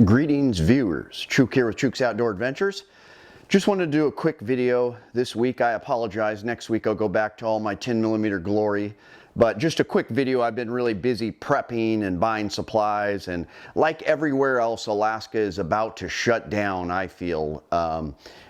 Greetings viewers, Chuke here with Chuke's Outdoor Adventures. Just wanted to do a quick video this week. I apologize, next week I'll go back to all my 10mm glory. But just a quick video. I've been really busy prepping and buying supplies, and like everywhere else, Alaska is about to shut down, I feel.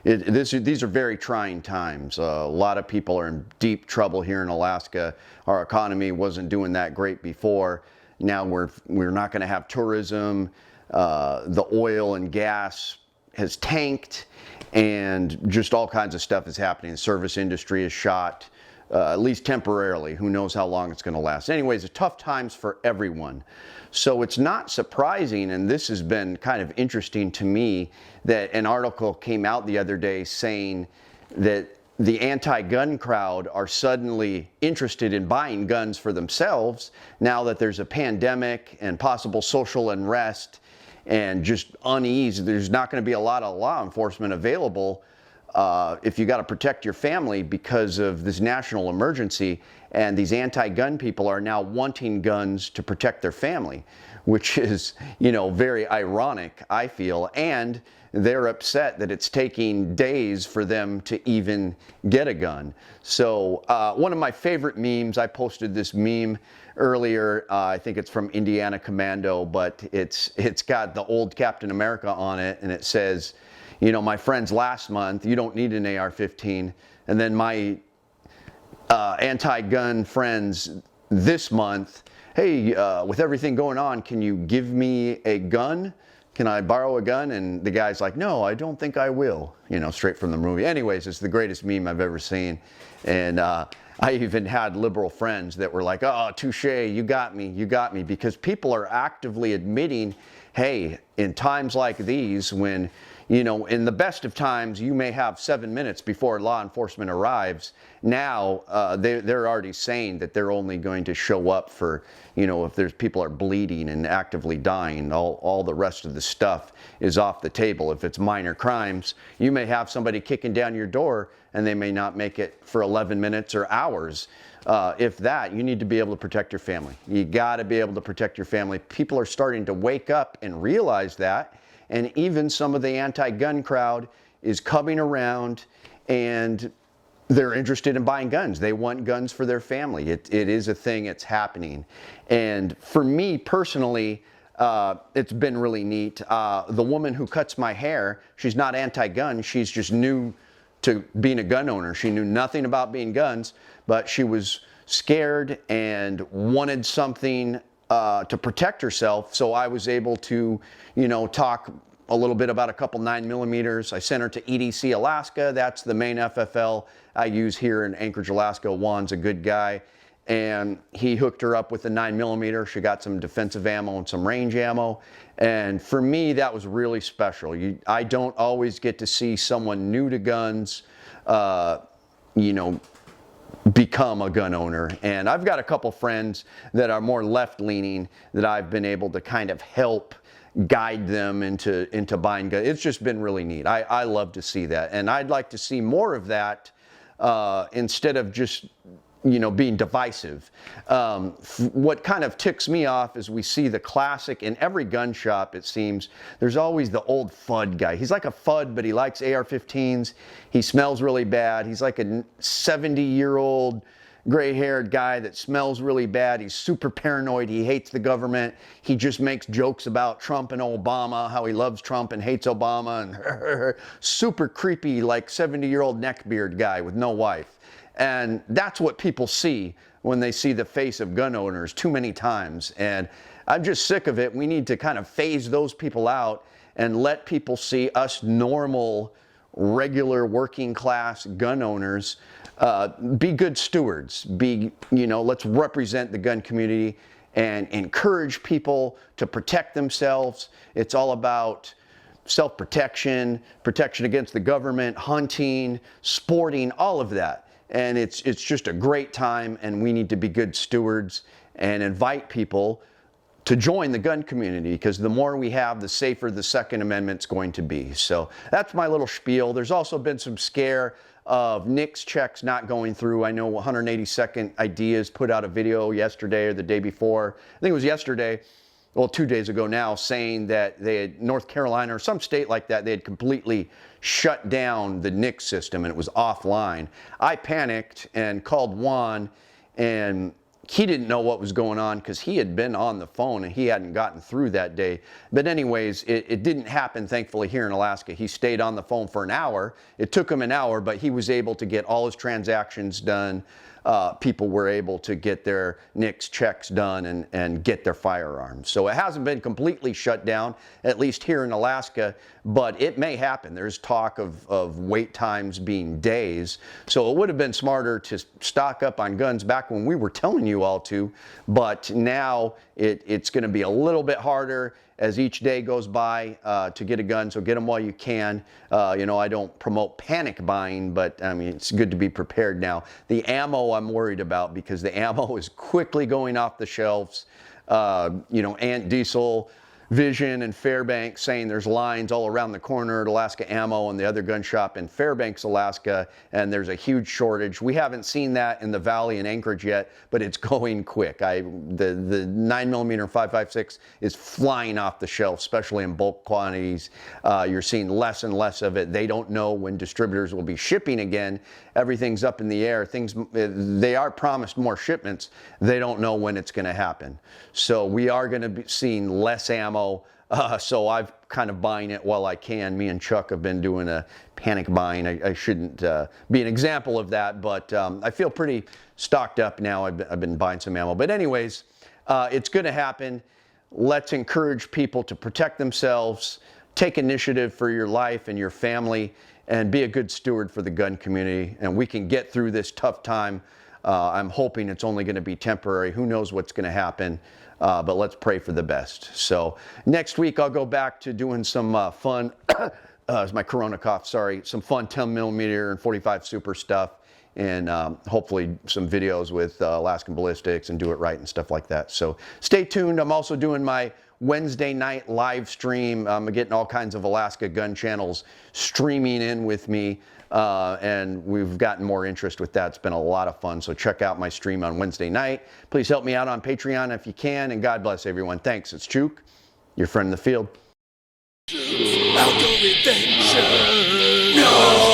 These are very trying times. A lot of people are in deep trouble here in Alaska. Our economy wasn't doing that great before. Now we're not going to have tourism. The oil and gas has tanked, and just all kinds of stuff is happening. The service industry is shot, at least temporarily. Who knows how long it's going to last. Anyways, it's tough times for everyone. So it's not surprising, and this has been kind of interesting to me, that an article came out the other day saying that the anti-gun crowd are suddenly interested in buying guns for themselves now that there's a pandemic and possible social unrest and just unease. There's not going to be a lot of law enforcement available if you got to protect your family because of this national emergency. And these anti-gun people are now wanting guns to protect their family, which is, you know, very ironic, I feel. And they're upset that it's taking days for them to even get a gun. So one of my favorite memes, I posted this meme earlier, I think it's from Indiana Commando, but it's got the old Captain America on it, and it says, you know, my friends last month, you don't need an AR-15, and then my anti-gun friends this month, hey, with everything going on, can you give me a gun? Can I borrow a gun? And the guy's like, no, I don't think I will. You know, straight from the movie. Anyways, it's the greatest meme I've ever seen. And I even had liberal friends that were like, oh, touche, you got me, because people are actively admitting, hey, in times like these, when, you know, in the best of times, you may have 7 minutes before law enforcement arrives. Now, they're already saying that they're only going to show up for, you know, if there's people are bleeding and actively dying. All the rest of the stuff is off the table. If it's minor crimes, you may have somebody kicking down your door and they may not make it for 11 minutes or hours. If that, you need to be able to protect your family. You got to be able to protect your family. People are starting to wake up and realize that. And even some of the anti-gun crowd is coming around, and they're interested in buying guns. They want guns for their family. It is a thing. It's happening. And for me personally, it's been really neat. The woman who cuts my hair, she's not anti-gun. She's just new to being a gun owner. She knew nothing about being guns, but she was scared and wanted something to protect herself. So I was able to, you know, talk a little bit about a couple 9mm. I sent her to EDC Alaska. That's the main FFL I use here in Anchorage, Alaska. Juan's a good guy, and he hooked her up with the 9mm. She got some defensive ammo and some range ammo. And for me, that was really special. I don't always get to see someone new to guns, you know, become a gun owner. And I've got a couple friends that are more left-leaning that I've been able to kind of help guide them into buying guns. It's just been really neat. I love to see that, and I'd like to see more of that instead of just, you know, being divisive. What kind of ticks me off is we see the classic in every gun shop, it seems. There's always the old FUD guy. He's like a FUD, but he likes AR-15s. He smells really bad. He's like a 70-year-old gray-haired guy that smells really bad. He's super paranoid. He hates the government. He just makes jokes about Trump and Obama, how he loves Trump and hates Obama, and super creepy, like 70-year-old neckbeard guy with no wife. And that's what people see when they see the face of gun owners too many times. And I'm just sick of it. We need to kind of phase those people out and let people see us normal, regular, working class gun owners be good stewards. You know, let's represent the gun community and encourage people to protect themselves. It's all about self-protection, protection against the government, hunting, sporting, all of that. And it's just a great time, and we need to be good stewards and invite people to join the gun community, because the more we have, the safer the Second Amendment's going to be. So that's my little spiel. There's also been some scare of NICS checks not going through. I know 182nd Ideas put out a video yesterday or the day before. I think it was yesterday, well, 2 days ago now, saying that they had, North Carolina or some state like that, they had completely shut down the NICS system and it was offline. I panicked and called Juan, and he didn't know what was going on because he had been on the phone and he hadn't gotten through that day. But anyways, it didn't happen, thankfully, here in Alaska. He stayed on the phone for an hour. It took him an hour, but he was able to get all his transactions done. People were able to get their NICS checks done and get their firearms. So it hasn't been completely shut down, at least here in Alaska, but it may happen. There's talk of wait times being days. So it would have been smarter to stock up on guns back when we were telling you all to, but now it's going to be a little bit harder as each day goes by to get a gun, so get them while you can. You know, I don't promote panic buying, but I mean, it's good to be prepared now. The ammo I'm worried about because the ammo is quickly going off the shelves. You know, Ant Diesel, Vision, and Fairbanks saying there's lines all around the corner at Alaska Ammo and the other gun shop in Fairbanks, Alaska, and there's a huge shortage. We haven't seen that in the Valley in Anchorage yet, but it's going quick. The 9mm 5.56 is flying off the shelf, especially in bulk quantities. You're seeing less and less of it. They don't know when distributors will be shipping again. Everything's up in the air. They are promised more shipments. They don't know when it's going to happen. So we are going to be seeing less ammo. So I've kind of buying it while I can. Me and Chuck have been doing a panic buying. I shouldn't be an example of that, but I feel pretty stocked up now. I've been buying some ammo. But anyways, it's going to happen. Let's encourage people to protect themselves, take initiative for your life and your family, and be a good steward for the gun community. And we can get through this tough time. I'm hoping it's only going to be temporary. Who knows what's going to happen? But let's pray for the best. So next week I'll go back to doing some fun, it's my Corona cough, sorry, some fun 10mm and 45 Super stuff, and hopefully some videos with Alaskan ballistics and do it right and stuff like that. So stay tuned. I'm also doing my Wednesday night live stream. I'm getting all kinds of Alaska gun channels streaming in with me. And we've gotten more interest with that. It's been a lot of fun. So check out my stream on Wednesday night. Please help me out on Patreon if you can. And God bless everyone. Thanks. It's Chuke, your friend in the field. Outdoor adventure. No.